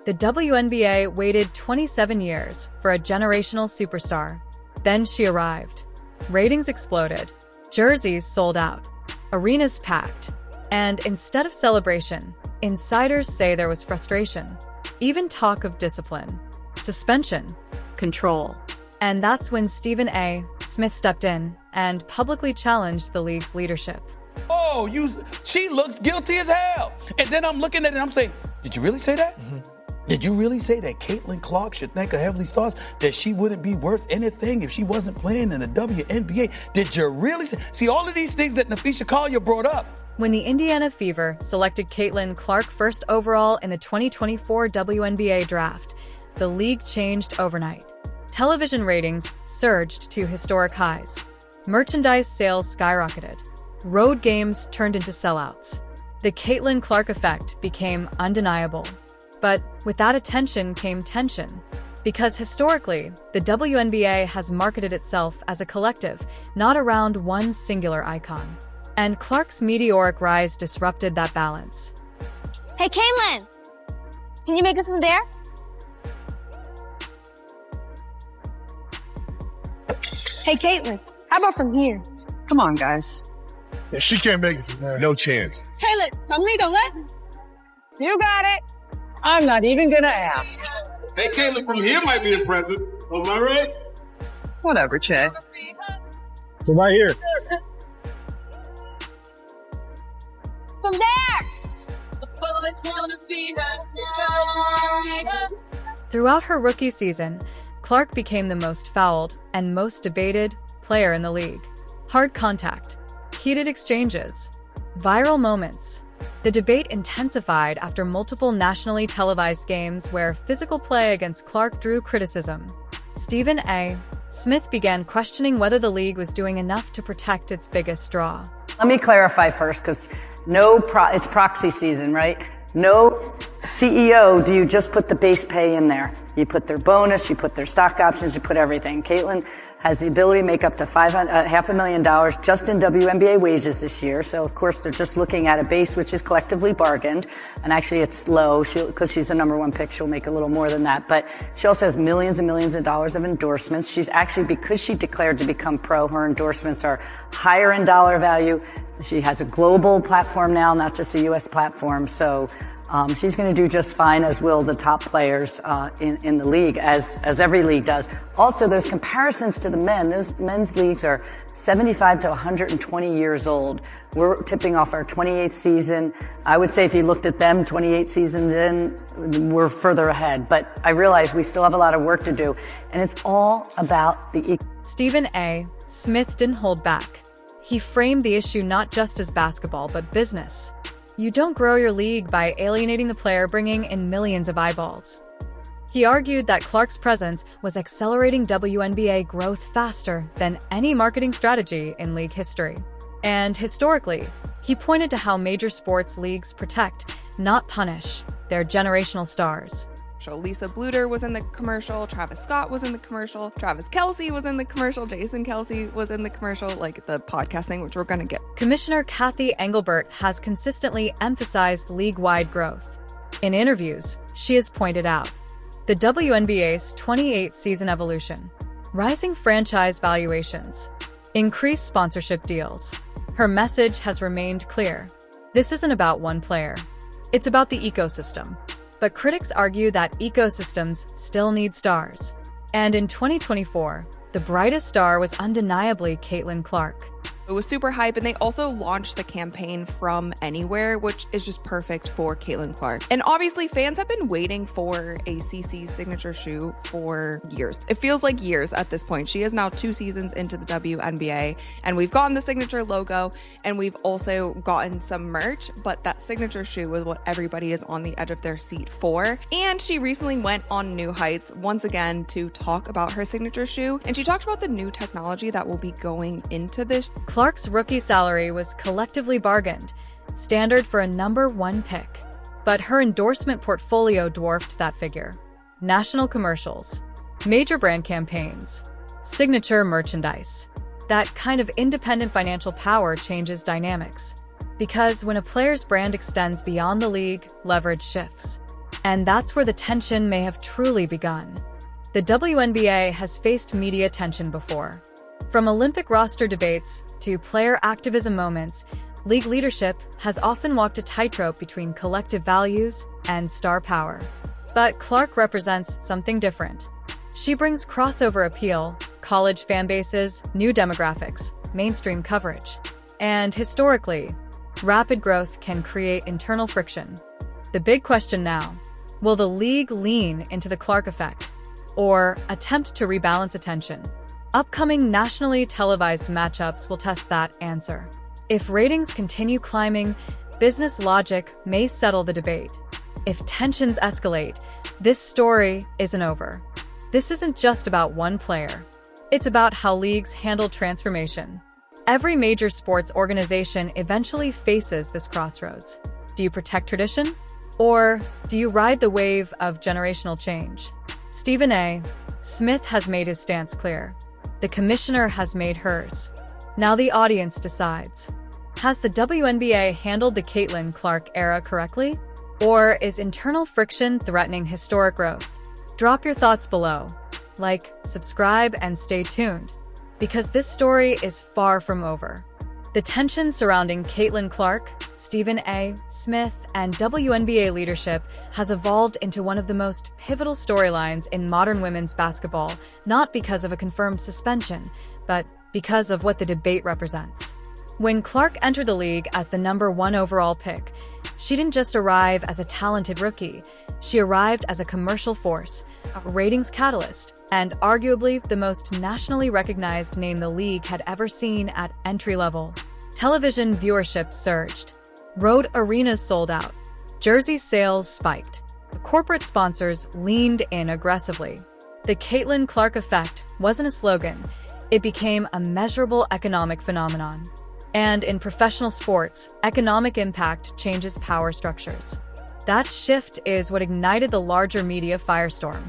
The WNBA waited 27 years for a generational superstar. Then she arrived. Ratings exploded. Jerseys sold out. Arenas packed. And instead of celebration, insiders say there was frustration. Even talk of discipline. Suspension. Control. And that's when Stephen A. Smith stepped in and publicly challenged the league's leadership. Oh, she looks guilty as hell. And then I'm looking at it and I'm saying, did you really say that? Did you really say that Caitlin Clark should thank her Heavenly Stars, that she wouldn't be worth anything if she wasn't playing in the WNBA? Did you really say? See, all of these things that Nafisha Collier brought up. When the Indiana Fever selected Caitlin Clark first overall in the 2024 WNBA draft, the league changed overnight. Television ratings surged to historic highs. Merchandise sales skyrocketed. Road games turned into sellouts. The Caitlin Clark effect became undeniable. But with that attention came tension. Because historically, the WNBA has marketed itself as a collective, not around one singular icon. And Clark's meteoric rise disrupted that balance. Hey, Caitlin! Can you make it from there? Hey, Caitlin, how about from here? Come on, guys. Yeah, she can't make it from there. No chance. Caitlin, conmigo, ¿eh? You got it. I'm not even gonna ask. Hey, Caitlin, from here might be impressive. Am I right? Whatever, Che. So right here. From there! Throughout her rookie season, Clark became the most fouled and most debated player in the league. Hard contact, heated exchanges, viral moments. The debate intensified after multiple nationally televised games where physical play against Clark drew criticism. Stephen A. Smith began questioning whether the league was doing enough to protect its biggest draw. Let me clarify first, because it's proxy season, right? No CEO do you just put the base pay in there. You put their bonus, you put their stock options, you put everything. Caitlin has the ability to make up to $500,000 just in WNBA wages this year. So, of course, they're just looking at a base which is collectively bargained. And actually, it's low because she's a number one pick. She'll make a little more than that. But she also has millions and millions of dollars of endorsements. She's actually, because she declared to become pro, her endorsements are higher in dollar value. She has a global platform now, not just a U.S. platform. So she's going to do just fine, as will the top players in the league, as every league does. Also, there's comparisons to the men. Those men's leagues are 75 to 120 years old. We're tipping off our 28th season. I would say if you looked at them 28 seasons in, we're further ahead. But I realize we still have a lot of work to do. And it's all about the... Stephen A. Smith didn't hold back. He framed the issue not just as basketball, but business. You don't grow your league by alienating the player, bringing in millions of eyeballs. He argued that Clark's presence was accelerating WNBA growth faster than any marketing strategy in league history. And historically, he pointed to how major sports leagues protect, not punish, their generational stars. Lisa Bluter was in the commercial, Travis Scott was in the commercial, Travis Kelce was in the commercial, Jason Kelce was in the commercial, like the podcast thing, which we're going to get. Commissioner Kathy Engelbert has consistently emphasized league-wide growth. In interviews, she has pointed out the WNBA's 28-season evolution, rising franchise valuations, increased sponsorship deals. Her message has remained clear. This isn't about one player. It's about the ecosystem. But critics argue that ecosystems still need stars. And in 2024, the brightest star was undeniably Caitlin Clark. It was super hype, and they also launched the campaign From Anywhere, which is just perfect for Caitlin Clark. And obviously, fans have been waiting for a CC signature shoe for years. It feels like years at this point. She is now 2 seasons into the WNBA, and we've gotten the signature logo, and we've also gotten some merch, but that signature shoe is what everybody is on the edge of their seat for. And she recently went on New Heights once again to talk about her signature shoe, and she talked about the new technology that will be going into this. Clark's rookie salary was collectively bargained, standard for a number 1 pick. But her endorsement portfolio dwarfed that figure. National commercials, major brand campaigns, signature merchandise. That kind of independent financial power changes dynamics. Because when a player's brand extends beyond the league, leverage shifts. And that's where the tension may have truly begun. The WNBA has faced media tension before. From Olympic roster debates to player activism moments, league leadership has often walked a tightrope between collective values and star power. But Clark represents something different. She brings crossover appeal, college fan bases, new demographics, mainstream coverage. And historically, rapid growth can create internal friction. The big question now, will the league lean into the Clark effect or attempt to rebalance attention? Upcoming nationally televised matchups will test that answer. If ratings continue climbing, business logic may settle the debate. If tensions escalate, this story isn't over. This isn't just about one player. It's about how leagues handle transformation. Every major sports organization eventually faces this crossroads. Do you protect tradition? Or do you ride the wave of generational change? Stephen A. Smith has made his stance clear. The commissioner has made hers. Now the audience decides. Has the WNBA handled the Caitlin Clark era correctly? Or is internal friction threatening historic growth? Drop your thoughts below. Like, subscribe, and stay tuned, because this story is far from over. The tension surrounding Caitlin Clark, Stephen A. Smith, and WNBA leadership has evolved into one of the most pivotal storylines in modern women's basketball, not because of a confirmed suspension, but because of what the debate represents. When Clark entered the league as the #1 overall pick, she didn't just arrive as a talented rookie. She arrived as a commercial force, a ratings catalyst, and arguably the most nationally recognized name the league had ever seen at entry level. Television viewership surged. Road arenas sold out. Jersey sales spiked. Corporate sponsors leaned in aggressively. The Caitlin Clark effect wasn't a slogan. It became a measurable economic phenomenon. And in professional sports, economic impact changes power structures. That shift is what ignited the larger media firestorm.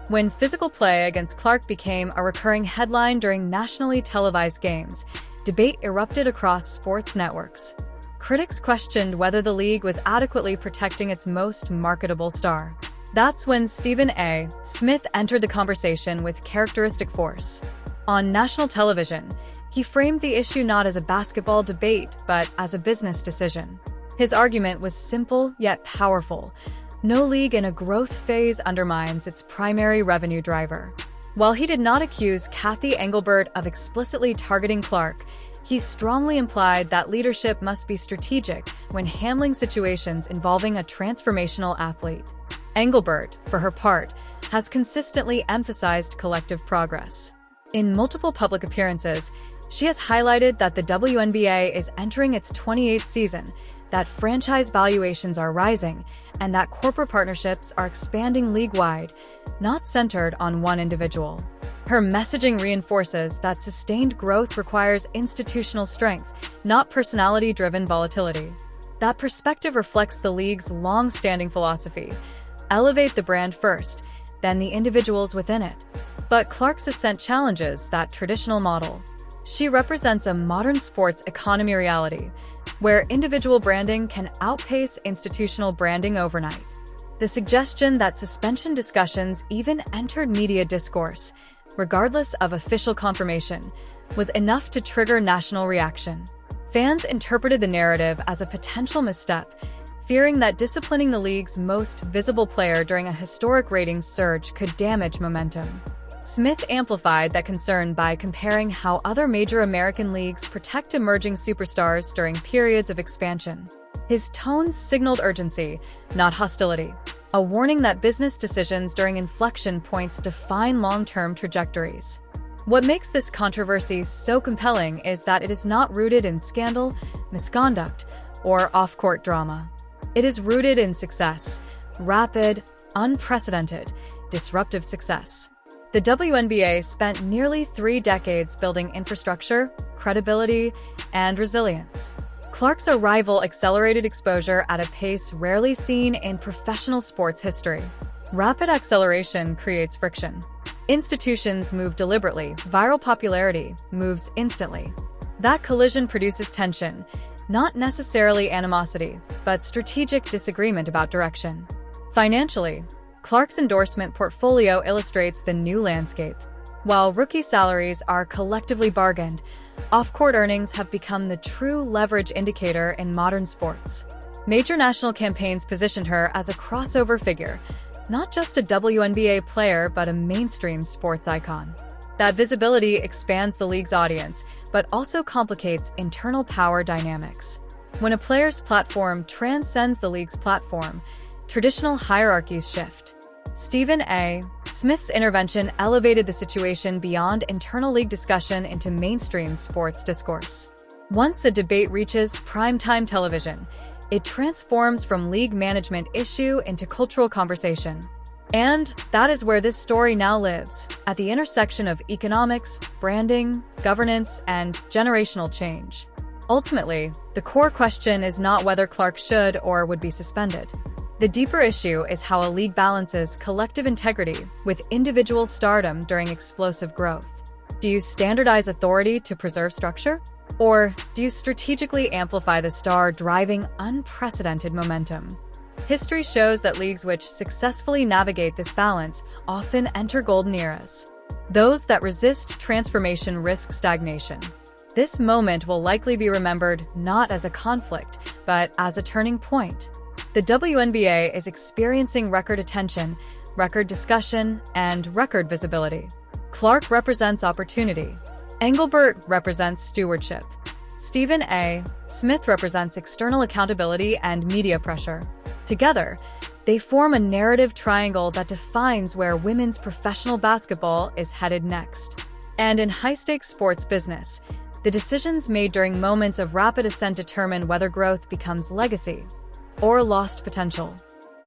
When physical play against Clark became a recurring headline during nationally televised games, debate erupted across sports networks. Critics questioned whether the league was adequately protecting its most marketable star. That's when Stephen A. Smith entered the conversation with characteristic force. On national television, he framed the issue not as a basketball debate, but as a business decision. His argument was simple yet powerful. No league in a growth phase undermines its primary revenue driver. While he did not accuse Kathy Engelbert of explicitly targeting Clark, he strongly implied that leadership must be strategic when handling situations involving a transformational athlete. Engelbert, for her part, has consistently emphasized collective progress. In multiple public appearances, she has highlighted that the WNBA is entering its 28th season, that franchise valuations are rising, and that corporate partnerships are expanding league-wide, not centered on one individual. Her messaging reinforces that sustained growth requires institutional strength, not personality-driven volatility. That perspective reflects the league's long-standing philosophy: elevate the brand first, then the individuals within it. But Clark's ascent challenges that traditional model. She represents a modern sports economy reality, where individual branding can outpace institutional branding overnight. The suggestion that suspension discussions even entered media discourse, regardless of official confirmation, was enough to trigger national reaction. Fans interpreted the narrative as a potential misstep, fearing that disciplining the league's most visible player during a historic ratings surge could damage momentum. Smith amplified that concern by comparing how other major American leagues protect emerging superstars during periods of expansion. His tone signaled urgency, not hostility, a warning that business decisions during inflection points define long-term trajectories. What makes this controversy so compelling is that it is not rooted in scandal, misconduct, or off-court drama. It is rooted in success, rapid, unprecedented, disruptive success. The WNBA spent nearly 3 decades building infrastructure, credibility, and resilience. Clark's arrival accelerated exposure at a pace rarely seen in professional sports history. Rapid acceleration creates friction. Institutions move deliberately, viral popularity moves instantly. That collision produces tension, not necessarily animosity, but strategic disagreement about direction. Financially, Clark's endorsement portfolio illustrates the new landscape. While rookie salaries are collectively bargained, off-court earnings have become the true leverage indicator in modern sports. Major national campaigns positioned her as a crossover figure, not just a WNBA player but a mainstream sports icon. That visibility expands the league's audience, but also complicates internal power dynamics. When a player's platform transcends the league's platform, traditional hierarchies shift. Stephen A. Smith's intervention elevated the situation beyond internal league discussion into mainstream sports discourse. Once a debate reaches primetime television, it transforms from league management issue into cultural conversation. And that is where this story now lives, at the intersection of economics, branding, governance, and generational change. Ultimately, the core question is not whether Clark should or would be suspended. The deeper issue is how a league balances collective integrity with individual stardom during explosive growth. Do you standardize authority to preserve structure? Or do you strategically amplify the star driving unprecedented momentum? History shows that leagues which successfully navigate this balance often enter golden eras. Those that resist transformation risk stagnation. This moment will likely be remembered not as a conflict, but as a turning point. The WNBA is experiencing record attention, record discussion, and record visibility. Clark represents opportunity. Engelbert represents stewardship. Stephen A. Smith represents external accountability and media pressure. Together, they form a narrative triangle that defines where women's professional basketball is headed next. And in high-stakes sports business, the decisions made during moments of rapid ascent determine whether growth becomes legacy or lost potential.